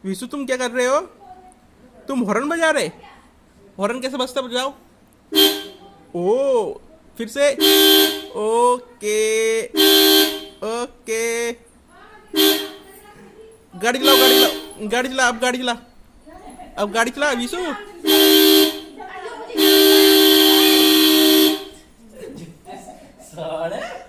विशु तुम क्या कर रहे हो? तुम हॉर्न बजा रहे? हॉर्न कैसे बजता, बजाओ। ओ, फिर से। ओके। ओके। गाड़ी चलाओ, गाड़ी चलाओ, गाड़ी चला, अब गाड़ी चला। अब गाड़ी चला विशु। साले